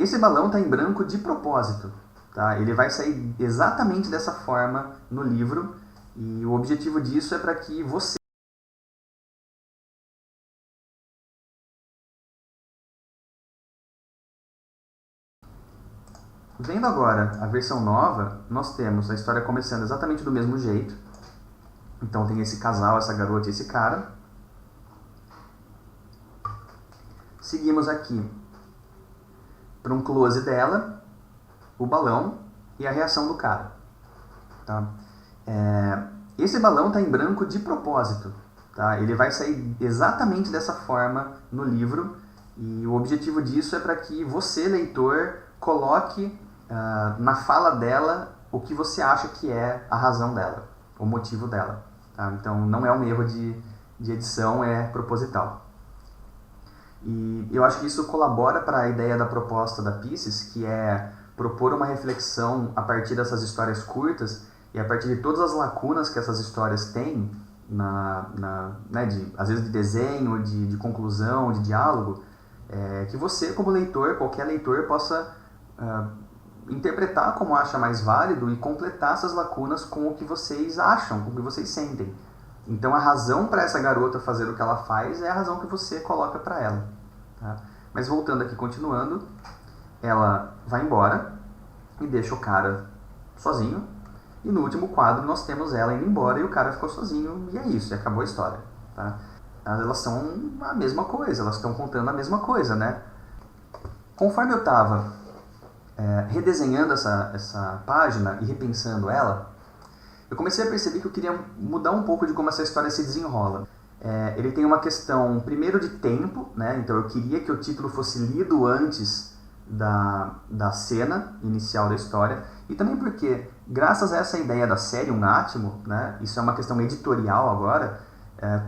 Esse balão está em branco de propósito, tá? Ele vai sair exatamente dessa forma no livro e o objetivo disso é para que você Vendo agora a versão nova, nós temos a história começando exatamente do mesmo jeito. Então tem esse casal, essa garota e esse cara. Seguimos aqui para um close dela, o balão e a reação do cara. Tá? Esse balão está em branco de propósito. Tá? Ele vai sair exatamente dessa forma no livro e o objetivo disso é para que você, leitor, coloque na fala dela o que você acha que é a razão dela, o motivo dela. Tá? Então não é um erro de edição, é proposital. E eu acho que isso colabora para a ideia da proposta da Pieces, que é propor uma reflexão a partir dessas histórias curtas e a partir de todas as lacunas que essas histórias têm, às vezes de desenho, de conclusão, de diálogo, que você, como leitor, qualquer leitor, possa interpretar como acha mais válido e completar essas lacunas com o que vocês acham, com o que vocês sentem. Então a razão para essa garota fazer o que ela faz é a razão que você coloca para ela. Tá? Mas voltando aqui, continuando, ela vai embora e deixa o cara sozinho. E no último quadro nós temos ela indo embora e o cara ficou sozinho. E é isso, e acabou a história. Tá? Elas são a mesma coisa, elas estão contando a mesma coisa, né? Conforme eu estava redesenhando essa página e repensando ela, eu comecei a perceber que eu queria mudar um pouco de como essa história se desenrola. Ele tem uma questão, primeiro, de tempo, né? Então eu queria que o título fosse lido antes da cena inicial da história, e também porque, graças a essa ideia da série Um Átimo, né? Isso é uma questão editorial agora,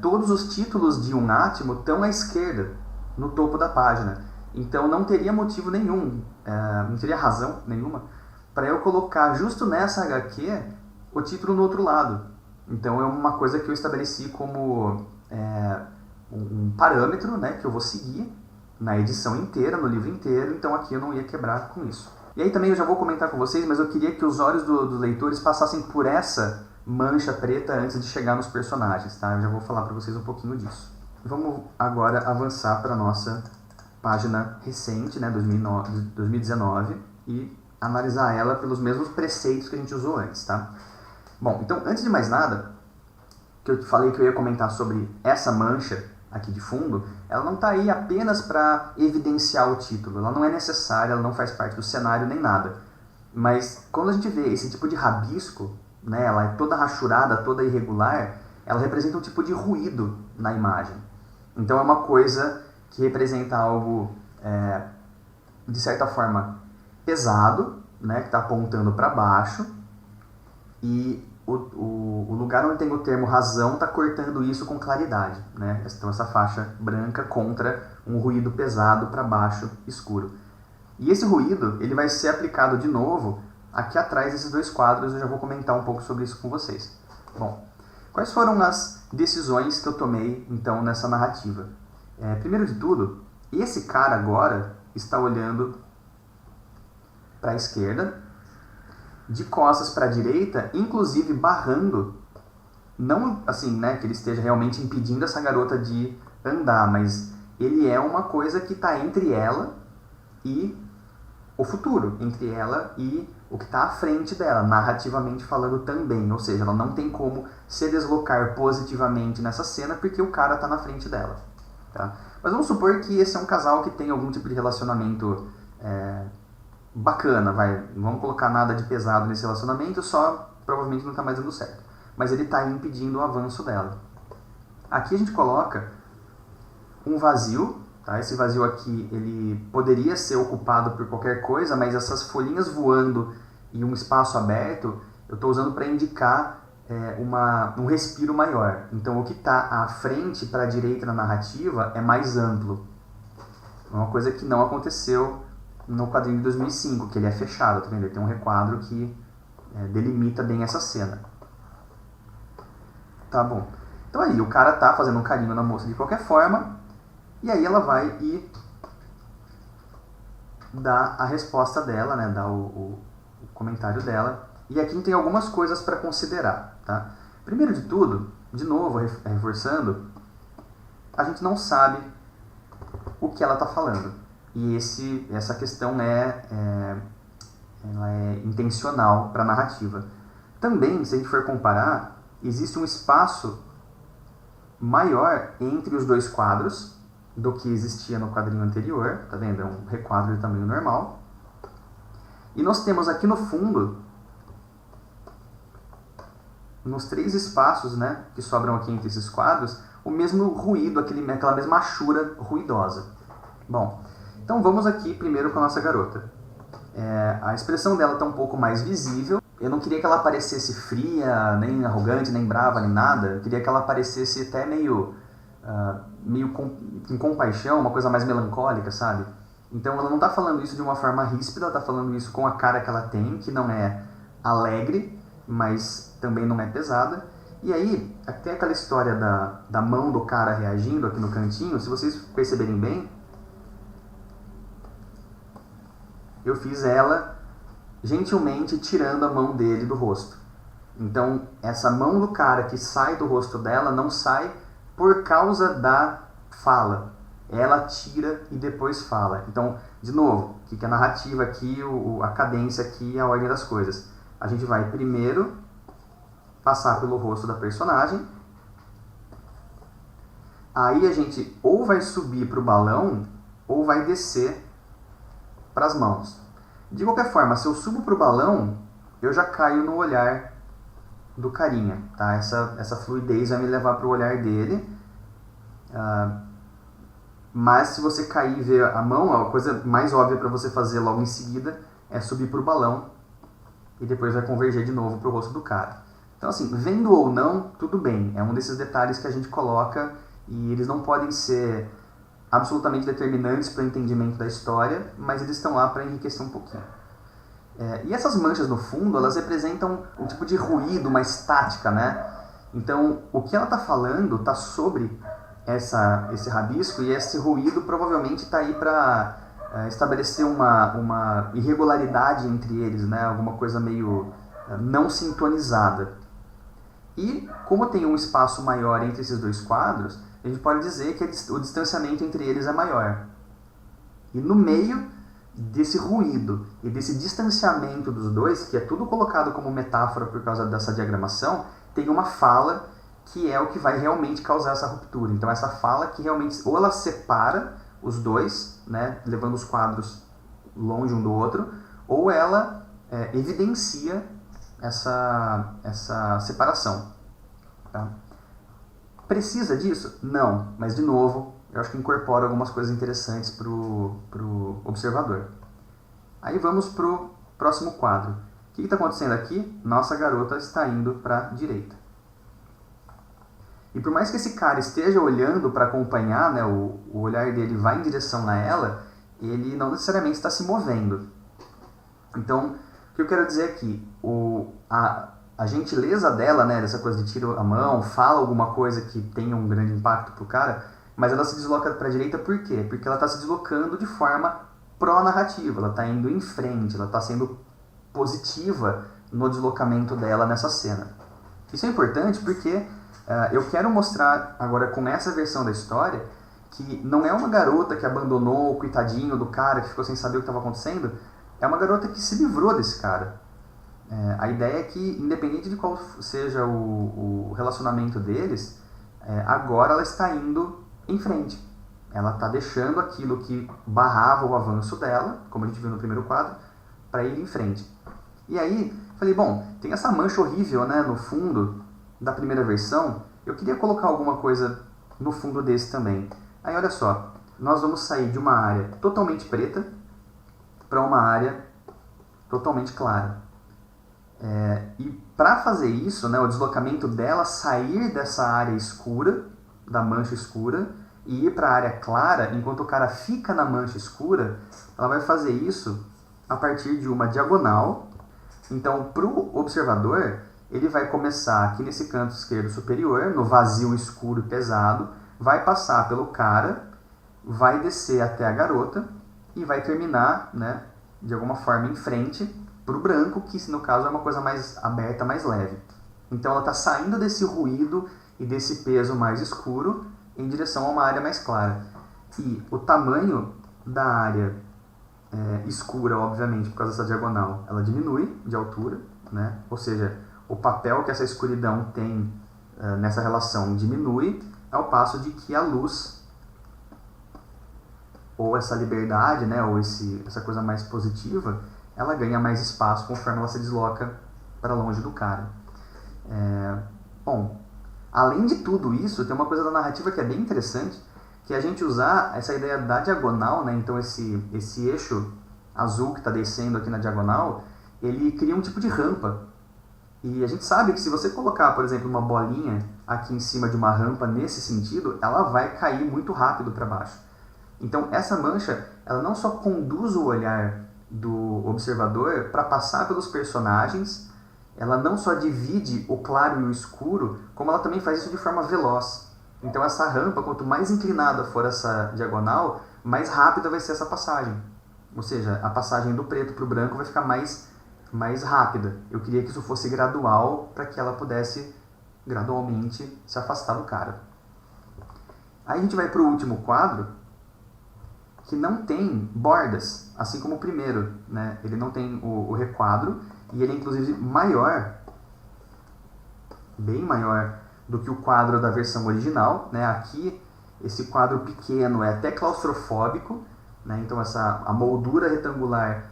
todos os títulos de Um Átimo estão à esquerda, no topo da página. Então não teria motivo nenhum, não teria razão nenhuma, para eu colocar justo nessa HQ o título no outro lado. Então é uma coisa que eu estabeleci como um parâmetro, né, que eu vou seguir na edição inteira, no livro inteiro, então aqui eu não ia quebrar com isso. E aí também eu já vou comentar com vocês, mas eu queria que os olhos dos leitores passassem por essa mancha preta antes de chegar nos personagens, tá? Eu já vou falar para vocês um pouquinho disso. Vamos agora avançar para a nossa página recente, né, 2019, e analisar ela pelos mesmos preceitos que a gente usou antes, tá? Bom, então, antes de mais nada, que eu falei que eu ia comentar sobre essa mancha aqui de fundo, ela não está aí apenas para evidenciar o título, ela não é necessária, ela não faz parte do cenário nem nada. Mas quando a gente vê esse tipo de rabisco, né, ela é toda rachurada, toda irregular, ela representa um tipo de ruído na imagem. Então é uma coisa que representa algo, de certa forma, pesado, né, que está apontando para baixo, e o lugar onde tem o termo razão está cortando isso com claridade, né? Então essa faixa branca contra um ruído pesado para baixo, escuro. E esse ruído ele vai ser aplicado de novo aqui atrás desses dois quadros, eu já vou comentar um pouco sobre isso com vocês. Bom, quais foram as decisões que eu tomei então nessa narrativa? Primeiro de tudo, esse cara agora está olhando para a esquerda, de costas para a direita, inclusive barrando, não assim, né, que ele esteja realmente impedindo essa garota de andar, mas ele é uma coisa que está entre ela e o futuro, entre ela e o que está à frente dela, narrativamente falando também, ou seja, ela não tem como se deslocar positivamente nessa cena porque o cara está na frente dela. Tá? Mas vamos supor que esse é um casal que tem algum tipo de relacionamento bacana, não vamos colocar nada de pesado nesse relacionamento, só provavelmente não está mais dando certo. Mas ele está impedindo o avanço dela. Aqui a gente coloca um vazio, tá? Esse vazio aqui ele poderia ser ocupado por qualquer coisa, mas essas folhinhas voando e um espaço aberto, eu estou usando para indicar um respiro maior. Então o que está à frente para a direita na narrativa é mais amplo. É uma coisa que não aconteceu no quadrinho de 2005, que ele é fechado, tá vendo? Ele tem um requadro que delimita bem essa cena. Tá bom. Então aí, o cara tá fazendo um carinho na moça de qualquer forma, e aí ela vai e dá a resposta dela, né, dá o comentário dela. E aqui tem algumas coisas para considerar, tá? Primeiro de tudo, de novo, reforçando, a gente não sabe o que ela está falando. E essa questão ela é intencional para a narrativa. Também, se a gente for comparar, existe um espaço maior entre os dois quadros do que existia no quadrinho anterior, tá vendo? É um requadro de tamanho normal. E nós temos aqui no fundo, nos 3 espaços, né, que sobram aqui entre esses quadros, o mesmo ruído, aquela mesma achura ruidosa. Bom, então vamos aqui primeiro com a nossa garota. A expressão dela está um pouco mais visível. Eu não queria que ela parecesse fria, nem arrogante, nem brava, nem nada. Eu queria que ela parecesse até meio com compaixão, uma coisa mais melancólica, sabe? Então ela não está falando isso de uma forma ríspida, ela está falando isso com a cara que ela tem, que não é alegre, mas também não é pesada. E aí, até aquela história da mão do cara reagindo aqui no cantinho, se vocês perceberem bem, eu fiz ela gentilmente tirando a mão dele do rosto. Então, essa mão do cara que sai do rosto dela não sai por causa da fala. Ela tira e depois fala. Então, de novo, o que é a narrativa aqui, a cadência aqui, a ordem das coisas. A gente vai primeiro passar pelo rosto da personagem. Aí a gente ou vai subir para o balão ou vai descer para as mãos. De qualquer forma, se eu subo para o balão, eu já caio no olhar do carinha, tá? Essa fluidez vai me levar para o olhar dele. Mas se você cair e ver a mão, a coisa mais óbvia para você fazer logo em seguida é subir para o balão e depois vai converger de novo para o rosto do cara. Então assim, vendo ou não, tudo bem. É um desses detalhes que a gente coloca e eles não podem ser absolutamente determinantes para o entendimento da história, mas eles estão lá para enriquecer um pouquinho. E essas manchas no fundo, elas representam um tipo de ruído, uma estática, né? Então, o que ela está falando está sobre esse rabisco e esse ruído provavelmente está aí para estabelecer uma irregularidade entre eles, né? Alguma coisa meio não sintonizada. E como tem um espaço maior entre esses dois quadros, a gente pode dizer que o distanciamento entre eles é maior. E no meio desse ruído e desse distanciamento dos dois, que é tudo colocado como metáfora por causa dessa diagramação, tem uma fala que é o que vai realmente causar essa ruptura. Então essa fala que realmente, ou ela separa os dois, né, levando os quadros longe um do outro, ou ela evidencia essa separação. Tá? Precisa disso? Não, mas de novo, eu acho que incorpora algumas coisas interessantes para o observador. Aí vamos para o próximo quadro. O que está acontecendo aqui? Nossa garota está indo para a direita. E por mais que esse cara esteja olhando para acompanhar, né, o olhar dele vai em direção a ela, ele não necessariamente está se movendo. Então, o que eu quero dizer aqui, a gentileza dela, né, dessa coisa de tira a mão, fala alguma coisa que tenha um grande impacto pro cara, mas ela se desloca para a direita por quê? Porque ela está se deslocando de forma pró-narrativa, ela está indo em frente, ela está sendo positiva no deslocamento dela nessa cena. Isso é importante porque eu quero mostrar agora com essa versão da história que não é uma garota que abandonou o coitadinho do cara que ficou sem saber o que estava acontecendo, é uma garota que se livrou desse cara. A ideia é que, independente de qual seja o relacionamento deles, agora ela está indo em frente. Ela está deixando aquilo que barrava o avanço dela, como a gente viu no primeiro quadro, para ir em frente. E aí, falei, bom, tem essa mancha horrível, né, no fundo da primeira versão, eu queria colocar alguma coisa no fundo desse também. Aí, olha só, nós vamos sair de uma área totalmente preta para uma área totalmente clara. E para fazer isso, né, o deslocamento dela sair dessa área escura, da mancha escura, e ir para a área clara, enquanto o cara fica na mancha escura, ela vai fazer isso a partir de uma diagonal. Então, para o observador, ele vai começar aqui nesse canto esquerdo superior, no vazio escuro e pesado, vai passar pelo cara, vai descer até a garota, e vai terminar, né, de alguma forma em frente para o branco, que no caso é uma coisa mais aberta, mais leve. Então ela está saindo desse ruído e desse peso mais escuro em direção a uma área mais clara. E o tamanho da área escura, obviamente, por causa dessa diagonal, ela diminui de altura, né? Ou seja, o papel que essa escuridão tem nessa relação diminui, ao passo de que a luz, ou essa liberdade, né, ou essa coisa mais positiva, ela ganha mais espaço conforme ela se desloca para longe do cara. Bom, além de tudo isso, tem uma coisa da narrativa que é bem interessante, que é a gente usar essa ideia da diagonal, né? Então esse eixo azul que está descendo aqui na diagonal, ele cria um tipo de rampa. E a gente sabe que se você colocar, por exemplo, uma bolinha aqui em cima de uma rampa nesse sentido, ela vai cair muito rápido para baixo. Então essa mancha, ela não só conduz o olhar do observador para passar pelos personagens, ela não só divide o claro e o escuro, como ela também faz isso de forma veloz. Então essa rampa, quanto mais inclinada for essa diagonal, mais rápida vai ser essa passagem. Ou seja, a passagem do preto para o branco vai ficar mais rápida. Eu queria que isso fosse gradual para que ela pudesse gradualmente se afastar do cara. Aí a gente vai para o último quadro, que não tem bordas, assim como o primeiro, né? Ele não tem o requadro, e ele é inclusive maior, bem maior do que o quadro da versão original, né? Aqui, esse quadro pequeno é até claustrofóbico, né? Então a moldura retangular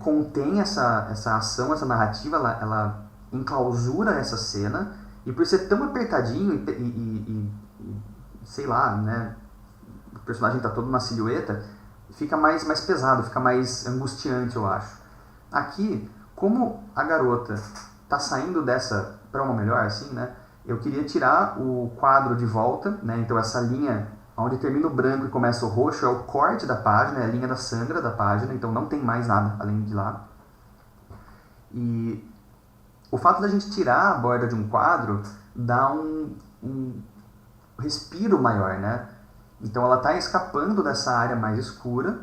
contém essa ação, essa narrativa, ela enclausura essa cena, e por ser tão apertadinho e sei lá, né? O personagem está todo na silhueta, fica mais pesado, fica mais angustiante, eu acho. Aqui, como a garota está saindo dessa para uma melhor, assim, né? Eu queria tirar o quadro de volta, né? Então essa linha onde termina o branco e começa o roxo é o corte da página, é a linha da sangra da página, então não tem mais nada além de lá. E o fato da gente tirar a borda de um quadro dá um respiro maior, né? Então ela está escapando dessa área mais escura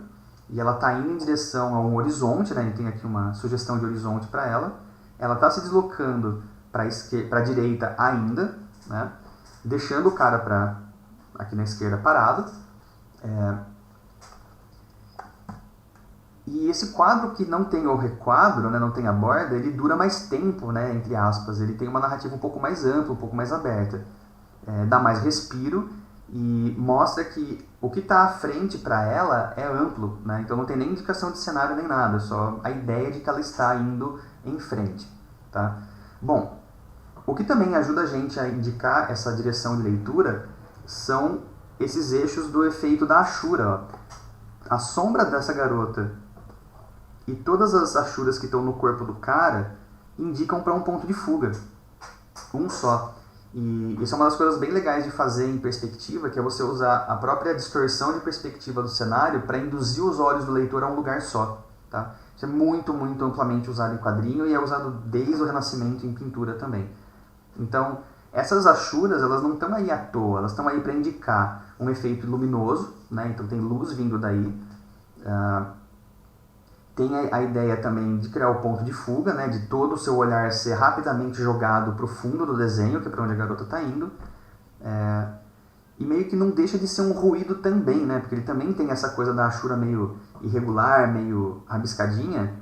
e ela está indo em direção a um horizonte, né? Tem aqui uma sugestão de horizonte para ela. Ela está se deslocando para a direita ainda, né? Deixando o cara aqui na esquerda parado. E esse quadro que não tem o requadro, né, não tem a borda, ele dura mais tempo, né, entre aspas. Ele tem uma narrativa um pouco mais ampla, um pouco mais aberta. Dá mais respiro e mostra que o que está à frente para ela é amplo, né? Então não tem nem indicação de cenário nem nada, só a ideia de que ela está indo em frente, tá? Bom, o que também ajuda a gente a indicar essa direção de leitura são esses eixos do efeito da Ashura. Ó. A sombra dessa garota e todas as Ashuras que estão no corpo do cara indicam para um ponto de fuga, um só. E isso é uma das coisas bem legais de fazer em perspectiva, que é você usar a própria distorção de perspectiva do cenário para induzir os olhos do leitor a um lugar só. Tá? Isso é muito, muito amplamente usado em quadrinho e é usado desde o Renascimento em pintura também. Então, essas Ashuras, elas não estão aí à toa, elas estão aí para indicar um efeito luminoso, né? Então tem luz vindo daí. Tem a ideia também de criar o ponto de fuga, né? De todo o seu olhar ser rapidamente jogado para o fundo do desenho, que é para onde a garota está indo. E meio que não deixa de ser um ruído também, né? Porque ele também tem essa coisa da Ashura meio irregular, meio rabiscadinha,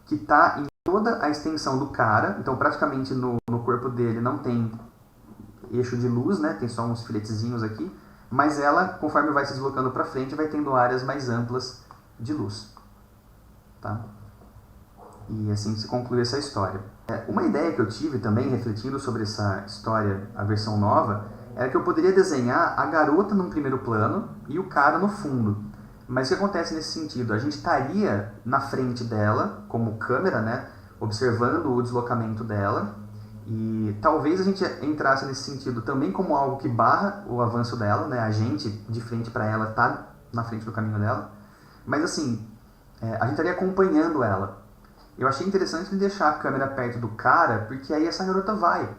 que está em toda a extensão do cara. Então praticamente no corpo dele não tem eixo de luz, né? Tem só uns filetezinhos aqui. Mas ela, conforme vai se deslocando para frente, vai tendo áreas mais amplas de luz. Tá? E assim se conclui essa história. Uma ideia que eu tive também, refletindo sobre essa história, a versão nova, era que eu poderia desenhar a garota num primeiro plano e o cara no fundo. Mas o que acontece nesse sentido? A gente estaria na frente dela, como câmera, né, observando o deslocamento dela, e talvez a gente entrasse nesse sentido também como algo que barra o avanço dela, né, a gente de frente para ela tá na frente do caminho dela, mas assim, a gente estaria acompanhando ela. Eu achei interessante deixar a câmera perto do cara, porque aí essa garota vai.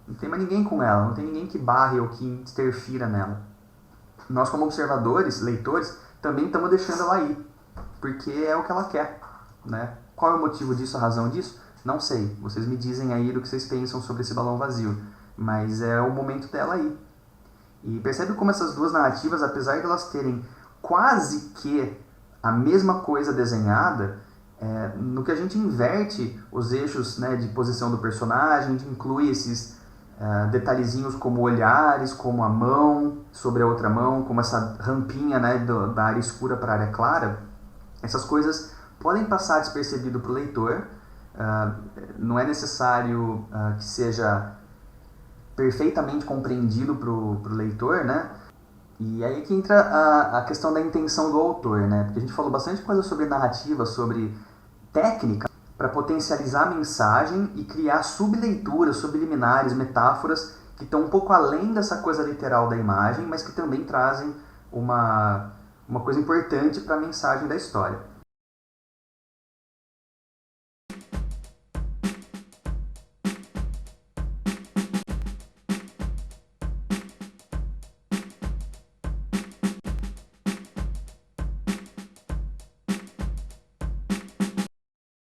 Não tem mais ninguém com ela, não tem ninguém que barre ou que interfira nela. Nós como observadores, leitores, também estamos deixando ela ir, porque é o que ela quer, né? Qual é o motivo disso, a razão disso? Não sei. Vocês me dizem aí do que vocês pensam sobre esse balão vazio, mas é o momento dela ir. E percebe como essas duas narrativas, apesar de elas terem quase que a mesma coisa desenhada, no que a gente inverte os eixos, né, de posição do personagem, a gente inclui esses detalhezinhos como olhares, como a mão sobre a outra mão, como essa rampinha, né, da área escura para a área clara, essas coisas podem passar despercebido para o leitor. Não é necessário que seja perfeitamente compreendido para o leitor, né? E aí que entra a questão da intenção do autor, né? Porque a gente falou bastante coisa sobre narrativa, sobre técnica, para potencializar a mensagem e criar subleituras, subliminares, metáforas que estão um pouco além dessa coisa literal da imagem, mas que também trazem uma coisa importante para a mensagem da história.